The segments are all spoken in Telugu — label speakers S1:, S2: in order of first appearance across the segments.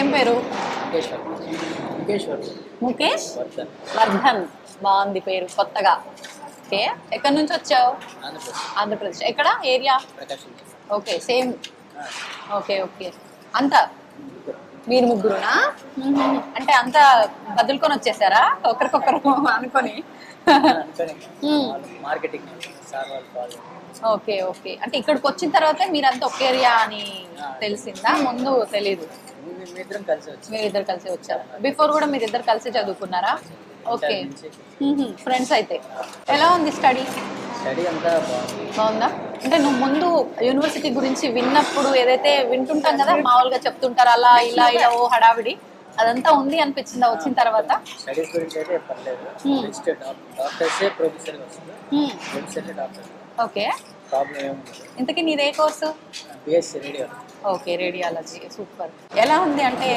S1: ఏం పేరు? ముఖేష్ వర్ధన్. బాగుంది పేరు, కొత్తగా. ఓకే, ఎక్కడి నుంచి వచ్చావు? ఆంధ్రప్రదేశ్. ఎక్కడ area? Okay, same. Okay okay. అంతా మీరు ముగ్గురునా? అంటే అంతా బదులుకొని వచ్చేసారా ఒకరికొకరు అనుకొని? Okay okay. అంటే ఇక్కడికి వచ్చిన తర్వాతే మీరంతా ఒక ఏరియా అని తెలిసిందా? ముందు తెలీదు? మీరిద్దరు కలిసి వచ్చారు. బిఫోర్ కూడా మీరిద్దరు కలిసి చదువుకున్నారా? ఓకే. ఫ్రెండ్స్ అయితే. ఎలా ఉంది స్టడీ? బాగుందా? అంటే నువ్వు ముందు యూనివర్సిటీ గురించి విన్నప్పుడు ఏదైతే వింటుంటాం కదా, మామూలుగా చెప్తుంటారు అలా ఇలా ఇలా ఓ హడావిడి, అదంతా ఉంది అనిపించిందా వచ్చిన తర్వాత? ఓకే. ఇంతకీ నీదే కోర్సు? Okay, radiology. సూపర్. ఎలా ఉంది అంటే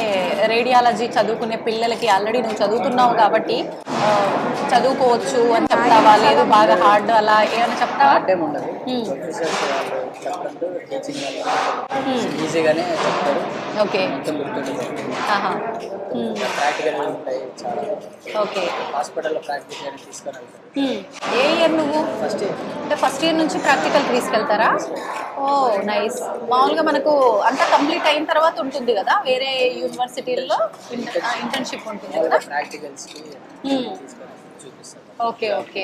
S1: రేడియాలజీ చదువుకునే పిల్లలకి? ఆల్రెడీ నువ్వు చదువుతున్నావు కాబట్టి చదువుకోవచ్చు అని చెప్తావా, లేదు బాగా హార్డ్ అలా ఏమైనా చెప్తావా? ఓకే. ఓకే. ఏ ఇయర్ నువ్వు? అంటే ఫస్ట్ ఇయర్ నుంచి ప్రాక్టికల్ తీసుకెళ్తారా? ఓ నైస్. మామూలుగా మనకు అంతా కంప్లీట్ అయిన తర్వాత ఉంటుంది కదా వేరే యూనివర్సిటీల్లో ఇంటర్న్షిప్ ఉంటుంది కదా? Okay okay.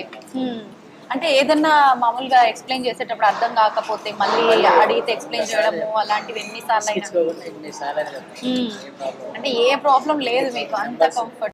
S1: అంటే ఏదన్నా మామూలుగా ఎక్స్ప్లెయిన్ చేసేటప్పుడు అర్థం కాకపోతే మళ్ళీ అడిగితే ఎక్స్ప్లెయిన్ చేయడము అలాంటివి ఎన్నిసార్లు అయినా? అంటే ఏ ప్రాబ్లం లేదు మీకు, అంత కంఫర్ట్?